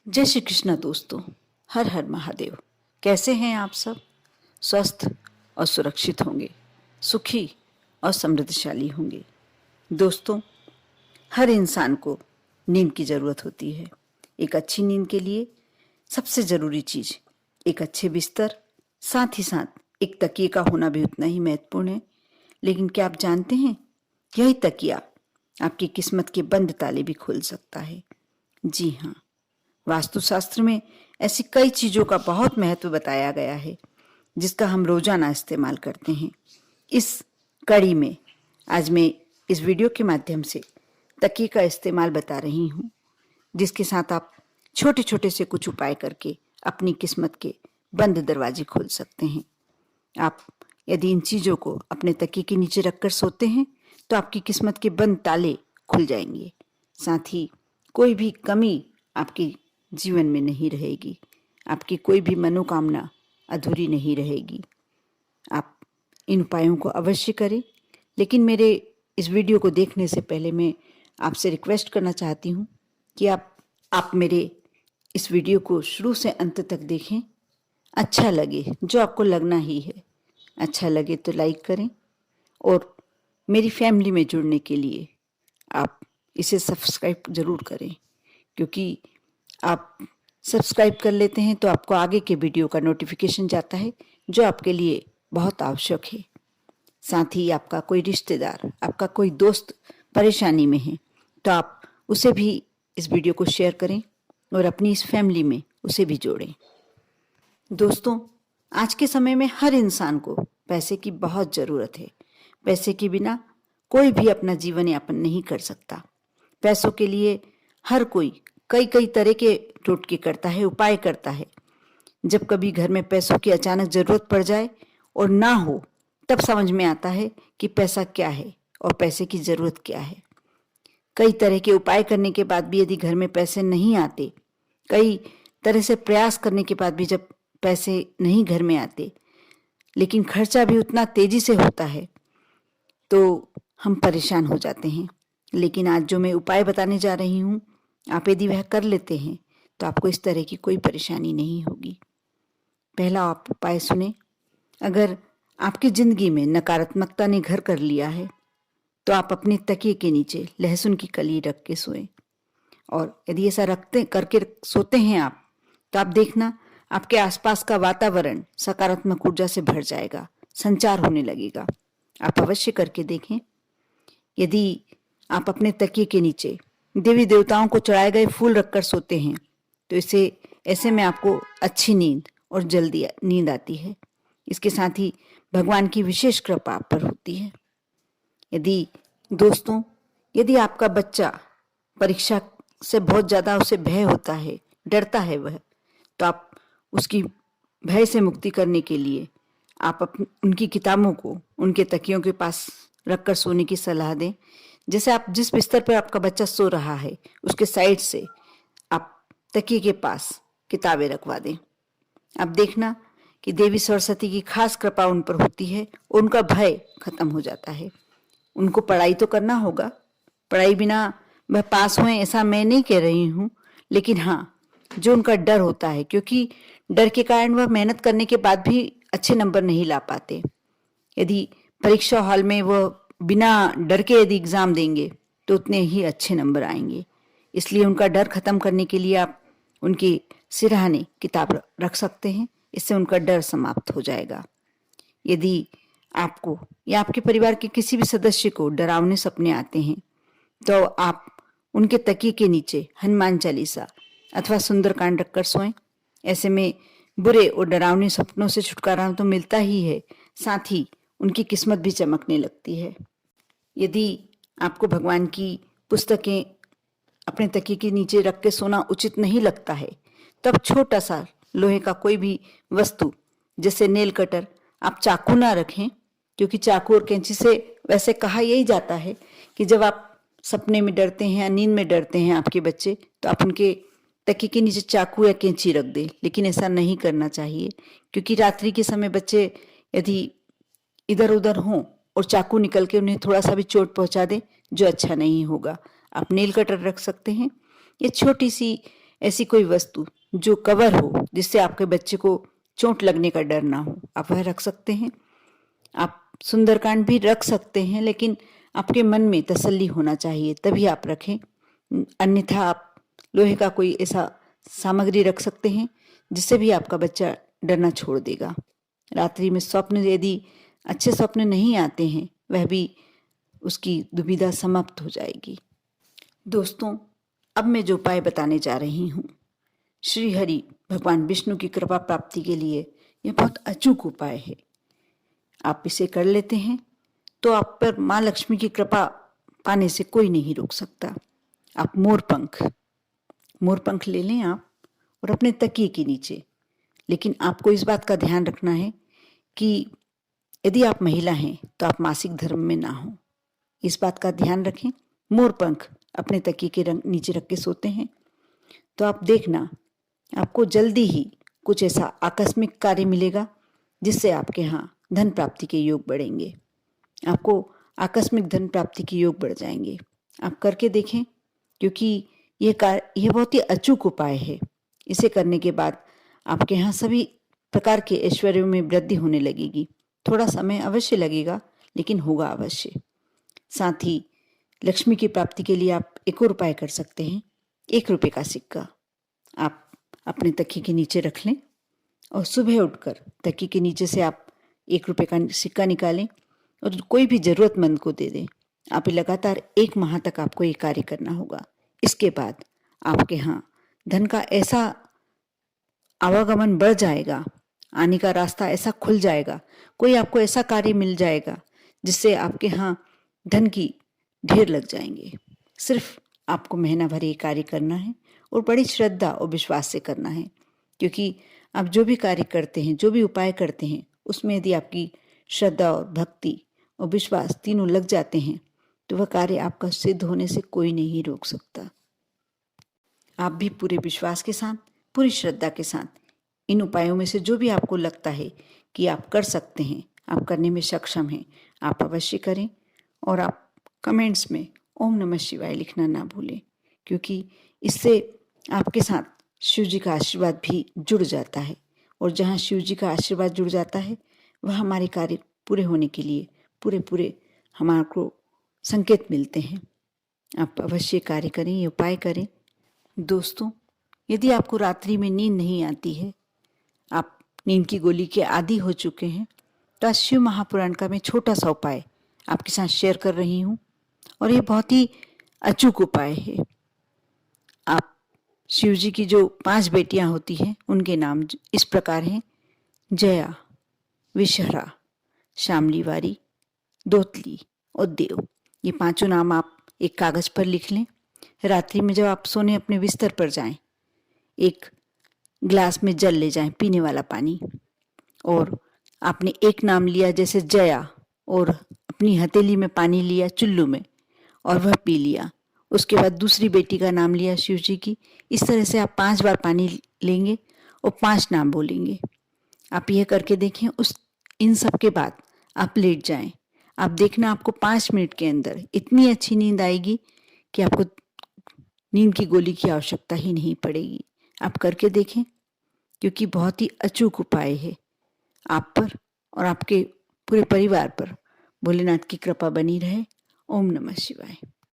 जय श्री कृष्ण दोस्तों। हर हर महादेव। कैसे हैं आप सब? स्वस्थ और सुरक्षित होंगे, सुखी और समृद्धशाली होंगे। दोस्तों, हर इंसान को नींद की ज़रूरत होती है। एक अच्छी नींद के लिए सबसे ज़रूरी चीज़ एक अच्छे बिस्तर, साथ ही साथ एक तकिए का होना भी उतना ही महत्वपूर्ण है। लेकिन क्या आप जानते हैं, यही तकिया आपकी किस्मत के बंद ताले भी खोल सकता है। जी हाँ, वास्तुशास्त्र में ऐसी कई चीज़ों का बहुत महत्व बताया गया है जिसका हम रोजाना इस्तेमाल करते हैं। इस कड़ी में आज मैं इस वीडियो के माध्यम से तकिए का इस्तेमाल बता रही हूँ, जिसके साथ आप छोटे छोटे से कुछ उपाय करके अपनी किस्मत के बंद दरवाजे खोल सकते हैं। आप यदि इन चीज़ों को अपने तकिए के नीचे रखकर सोते हैं तो आपकी किस्मत के बंद ताले खुल जाएंगे। साथ ही कोई भी कमी आपके जीवन में नहीं रहेगी, आपकी कोई भी मनोकामना अधूरी नहीं रहेगी। आप इन उपायों को अवश्य करें। लेकिन मेरे इस वीडियो को देखने से पहले मैं आपसे रिक्वेस्ट करना चाहती हूँ कि आप मेरे इस वीडियो को शुरू से अंत तक देखें। अच्छा लगे, जो आपको लगना ही है, अच्छा लगे तो लाइक करें और मेरी फैमिली में जुड़ने के लिए आप इसे सब्सक्राइब ज़रूर करें, क्योंकि आप सब्सक्राइब कर लेते हैं तो आपको आगे के वीडियो का नोटिफिकेशन जाता है, जो आपके लिए बहुत आवश्यक है। साथ ही आपका कोई रिश्तेदार, आपका कोई दोस्त परेशानी में है तो आप उसे भी इस वीडियो को शेयर करें और अपनी इस फैमिली में उसे भी जोड़ें। दोस्तों, आज के समय में हर इंसान को पैसे की बहुत ज़रूरत है। पैसे के बिना कोई भी अपना जीवन यापन नहीं कर सकता। पैसों के लिए हर कोई कई कई तरह के टोटके करता है, उपाय करता है। जब कभी घर में पैसों की अचानक ज़रूरत पड़ जाए और ना हो, तब समझ में आता है कि पैसा क्या है और पैसे की ज़रूरत क्या है। कई तरह के उपाय करने के बाद भी यदि घर में पैसे नहीं आते, कई तरह से प्रयास करने के बाद भी जब पैसे नहीं घर में आते, लेकिन खर्चा भी उतना तेजी से होता है, तो हम परेशान हो जाते हैं। लेकिन आज जो मैं उपाय बताने जा रही हूँ, आप यदि वह कर लेते हैं तो आपको इस तरह की कोई परेशानी नहीं होगी। पहला आप उपाय सुने। अगर आपकी ज़िंदगी में नकारात्मकता ने घर कर लिया है तो आप अपने तकिए के नीचे लहसुन की कली रख के सोएं। और यदि ऐसा रखते करके सोते हैं आप, तो आप देखना आपके आसपास का वातावरण सकारात्मक ऊर्जा से भर जाएगा, संचार होने लगेगा। आप अवश्य करके देखें। यदि आप अपने तकिए के नीचे देवी देवताओं को चढ़ाए गए फूल रखकर सोते हैं तो ऐसे में आपको अच्छी नींद और जल्दी नींद आती है। इसके साथ ही भगवान की विशेष कृपा आप पर होती है। यदि आपका बच्चा परीक्षा से बहुत ज़्यादा उसे भय होता है, डरता है वह, तो आप उसकी भय से मुक्ति करने के लिए आप उनकी किताबों को उनके तकियों के पास रखकर सोने की सलाह दें। जैसे आप जिस बिस्तर पर आपका बच्चा सो रहा है, उसके साइड से आप तकिए के पास किताबें रखवा दें। आप देखना कि देवी सरस्वती की खास कृपा उन पर होती है, उनका भय खत्म हो जाता है। उनको पढ़ाई तो करना होगा, पढ़ाई बिना वह पास हुए ऐसा मैं नहीं कह रही हूँ, लेकिन हाँ, जो उनका डर होता है, क्योंकि डर के कारण वह मेहनत करने के बाद भी अच्छे नंबर नहीं ला पाते। यदि परीक्षा हॉल में वह बिना डर के यदि एग्ज़ाम देंगे तो उतने ही अच्छे नंबर आएंगे। इसलिए उनका डर खत्म करने के लिए आप उनके सिरहाने किताब रख सकते हैं। इससे उनका डर समाप्त हो जाएगा। यदि आपको या आपके परिवार के किसी भी सदस्य को डरावने सपने आते हैं तो आप उनके तकिए के नीचे हनुमान चालीसा अथवा सुंदरकांड रखकर सोएं। ऐसे में बुरे और डरावने सपनों से छुटकारा तो मिलता ही है, साथ ही उनकी किस्मत भी चमकने लगती है। यदि आपको भगवान की पुस्तकें अपने तकिए के नीचे रख के सोना उचित नहीं लगता है, तब छोटा सा लोहे का कोई भी वस्तु, जैसे नेल कटर, आप चाकू ना रखें, क्योंकि चाकू और कैंची से वैसे कहा यही जाता है कि जब आप सपने में डरते हैं या नींद में डरते हैं आपके बच्चे, तो आप उनके तकिए के नीचे चाकू या कैंची रख दें। लेकिन ऐसा नहीं करना चाहिए, क्योंकि रात्रि के समय बच्चे यदि इधर उधर हों और चाकू निकल के उन्हें थोड़ा सा भी चोट पहुंचा दे, जो अच्छा नहीं होगा। आप नेल कटर रख सकते हैं। ये छोटी सी ऐसी कोई वस्तु जो कवर हो, जिससे आपके बच्चे को चोट लगने का डर ना हो, आप वह रख सकते हैं। आप सुंदरकांड भी रख सकते हैं, लेकिन आपके मन में तसल्ली होना चाहिए, तभी आप रखें। अन्यथा आप लोहे का कोई ऐसा सामग्री रख सकते हैं जिससे भी आपका बच्चा डरना छोड़ देगा। रात्रि में स्वप्न यदि अच्छे स्वप्न नहीं आते हैं, वह भी उसकी दुविधा समाप्त हो जाएगी। दोस्तों, अब मैं जो उपाय बताने जा रही हूँ, श्री हरि भगवान विष्णु की कृपा प्राप्ति के लिए यह बहुत अचूक उपाय है। आप इसे कर लेते हैं तो आप पर माँ लक्ष्मी की कृपा पाने से कोई नहीं रोक सकता। आप मोरपंख ले लें आप और अपने तकिए के नीचे, लेकिन आपको इस बात का ध्यान रखना है कि यदि आप महिला हैं तो आप मासिक धर्म में ना हो, इस बात का ध्यान रखें। मोरपंख अपने तकिए के नीचे रख के सोते हैं तो आप देखना आपको जल्दी ही कुछ ऐसा आकस्मिक कार्य मिलेगा जिससे आपके यहाँ धन प्राप्ति के योग बढ़ेंगे। आपको आकस्मिक धन प्राप्ति के योग बढ़ जाएंगे। आप करके देखें, क्योंकि यह बहुत ही अचूक उपाय है। इसे करने के बाद आपके यहाँ सभी प्रकार के ऐश्वर्यों में वृद्धि होने लगेगी। थोड़ा समय अवश्य लगेगा, लेकिन होगा अवश्य। साथ ही लक्ष्मी की प्राप्ति के लिए आप एक और उपाय कर सकते हैं। 1 रुपये का सिक्का आप अपने तकिए के नीचे रख लें और सुबह उठकर तकिए के नीचे से आप 1 रुपये का सिक्का निकालें और कोई भी ज़रूरतमंद को दे दें। आप लगातार 1 माह तक आपको ये कार्य करना होगा। इसके बाद आपके यहाँ धन का ऐसा आवागमन बढ़ जाएगा, आने का रास्ता ऐसा खुल जाएगा, कोई आपको ऐसा कार्य मिल जाएगा जिससे आपके यहाँ धन की ढेर लग जाएंगे। सिर्फ आपको महीना भर ये कार्य करना है और बड़ी श्रद्धा और विश्वास से करना है, क्योंकि आप जो भी कार्य करते हैं, जो भी उपाय करते हैं, उसमें यदि आपकी श्रद्धा और भक्ति और विश्वास तीनों लग जाते हैं तो वह कार्य आपका सिद्ध होने से कोई नहीं रोक सकता। आप भी पूरे विश्वास के साथ, पूरी श्रद्धा के साथ इन उपायों में से जो भी आपको लगता है कि आप कर सकते हैं, आप करने में सक्षम हैं, आप अवश्य करें। और आप कमेंट्स में ओम नमः शिवाय लिखना ना भूलें, क्योंकि इससे आपके साथ शिव जी का आशीर्वाद भी जुड़ जाता है, और जहाँ शिव जी का आशीर्वाद जुड़ जाता है वह हमारे कार्य पूरे होने के लिए पूरे हमारे को संकेत मिलते हैं। आप अवश्य कार्य करें, ये उपाय करें। दोस्तों, यदि आपको रात्रि में नींद नहीं आती है, आप नींद की गोली के आदी हो चुके हैं, तो आज शिव महापुराण का मैं छोटा सा उपाय आपके साथ शेयर कर रही हूँ, और ये बहुत ही अचूक उपाय है। आप शिव जी की जो 5 बेटियां होती हैं उनके नाम इस प्रकार हैं: जया, विषहरा, शामलीवारी, दोतली और देव। ये 5 नाम आप एक कागज पर लिख लें। रात्रि में जब आप सोने अपने बिस्तर पर जाएं, एक ग्लास में जल ले जाएं, पीने वाला पानी, और आपने एक नाम लिया जैसे जया, और अपनी हथेली में पानी लिया चुल्लू में और वह पी लिया। उसके बाद दूसरी बेटी का नाम लिया शिव जी की। इस तरह से आप 5 बार पानी लेंगे और 5 नाम बोलेंगे। आप यह करके देखें। इन सब के बाद आप लेट जाएं। आप देखना आपको 5 मिनट के अंदर इतनी अच्छी नींद आएगी कि आपको नींद की गोली की आवश्यकता ही नहीं पड़ेगी। आप करके देखें, क्योंकि बहुत ही अचूक उपाय है। आप पर और आपके पूरे परिवार पर भोलेनाथ की कृपा बनी रहे। ओम नमः शिवाय।